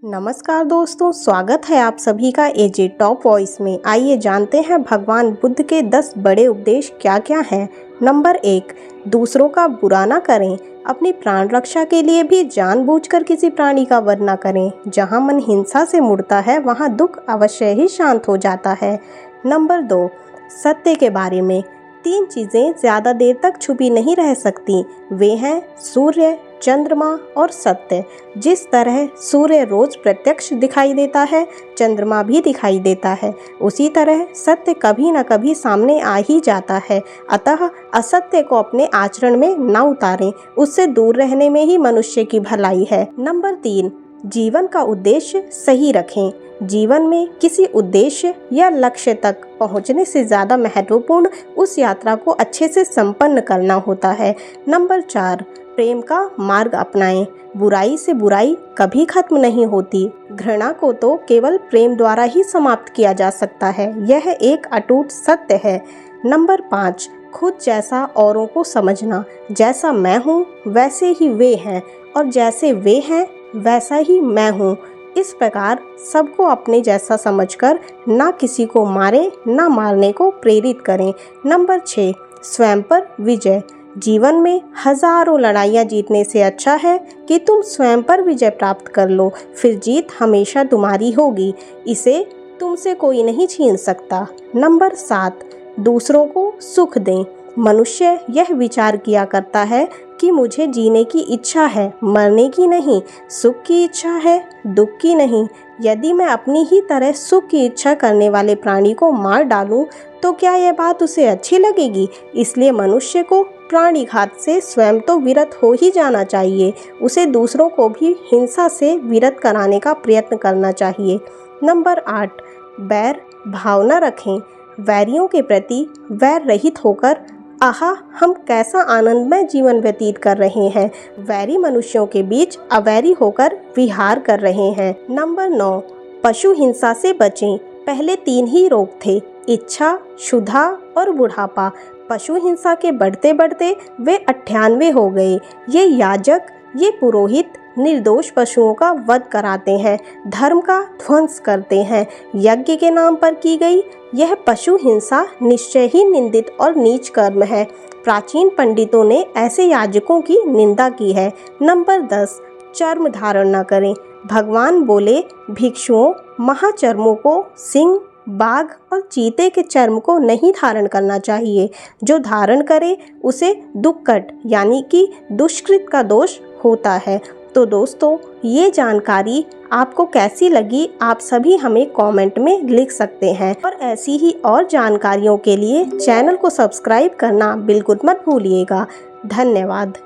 नमस्कार दोस्तों, स्वागत है आप सभी का एजे टॉप वॉइस में। आइए जानते हैं भगवान बुद्ध के 10 बड़े उपदेश क्या क्या हैं। नंबर 1, दूसरों का बुरा ना करें। अपनी प्राण रक्षा के लिए भी जानबूझकर किसी प्राणी का वध न करें। जहां मन हिंसा से मुड़ता है वहां दुख अवश्य ही शांत हो जाता है। नंबर 2, सत्य के बारे में। 3 चीज़ें ज़्यादा देर तक छुपी नहीं रह सकती। वे हैं सूर्य, चंद्रमा और सत्य। जिस तरह सूर्य रोज प्रत्यक्ष दिखाई देता है, चंद्रमा भी दिखाई देता है, उसी तरह सत्य कभी न कभी सामने आ ही जाता है। अतः असत्य को अपने आचरण में न उतारें, उससे दूर रहने में ही मनुष्य की भलाई है। नंबर 3, जीवन का उद्देश्य सही रखें। जीवन में किसी उद्देश्य या लक्ष्य तक पहुंचने से ज़्यादा महत्वपूर्ण उस यात्रा को अच्छे से संपन्न करना होता है। नंबर 4, प्रेम का मार्ग अपनाएं। बुराई से बुराई कभी खत्म नहीं होती। घृणा को तो केवल प्रेम द्वारा ही समाप्त किया जा सकता है, यह एक अटूट सत्य है। नंबर 5, खुद जैसा औरों को समझना। जैसा मैं हूँ वैसे ही वे हैं, और जैसे वे हैं वैसा ही मैं हूँ। इस प्रकार सबको अपने जैसा समझकर ना किसी को मारें, ना मारने को प्रेरित करें। नंबर 6, स्वयं पर विजय। जीवन में हजारों लड़ाइयाँ जीतने से अच्छा है कि तुम स्वयं पर विजय प्राप्त कर लो, फिर जीत हमेशा तुम्हारी होगी। इसे तुमसे कोई नहीं छीन सकता। नंबर 7, दूसरों को सुख दें। मनुष्य यह विचार किया करता है कि मुझे जीने की इच्छा है, मरने की नहीं। सुख की इच्छा है, दुख की नहीं। यदि मैं अपनी ही तरह सुख की इच्छा करने वाले प्राणी को मार डालूं, तो क्या यह बात उसे अच्छी लगेगी? इसलिए मनुष्य को प्राणी घात से स्वयं तो विरत हो ही जाना चाहिए। उसे दूसरों को भी हिंसा से विरत कराने का प्रयत्न करना चाहिए। नंबर 8, बैर भावना रखें। वैरियों के प्रति वैर रहित होकर आहा हम कैसा आनंदमय जीवन व्यतीत कर रहे हैं, वैरी मनुष्यों के बीच अवैरी होकर विहार कर रहे हैं। नंबर 9, पशु हिंसा से बचें। पहले 3 ही रोग थे, इच्छा, क्षुधा और बुढ़ापा। पशु हिंसा के बढ़ते बढ़ते वे 98 हो गए। ये याजक, ये पुरोहित निर्दोष पशुओं का वध कराते हैं, धर्म का ध्वंस करते हैं। यज्ञ के नाम पर की गई यह पशु हिंसा निश्चय ही निंदित और नीच कर्म है। प्राचीन पंडितों ने ऐसे याजकों की निंदा की है। नंबर 10, चर्म धारण न करें। भगवान बोले भिक्षुओं, महाचर्मों को सिंह, बाघ और चीते के चर्म को नहीं धारण करना चाहिए। जो धारण करे उसे दुक्कट यानी कि दुष्कृत का दोष होता है। तो दोस्तों, ये जानकारी आपको कैसी लगी आप सभी हमें कमेंट में लिख सकते हैं, और ऐसी ही और जानकारियों के लिए चैनल को सब्सक्राइब करना बिल्कुल मत भूलिएगा। धन्यवाद।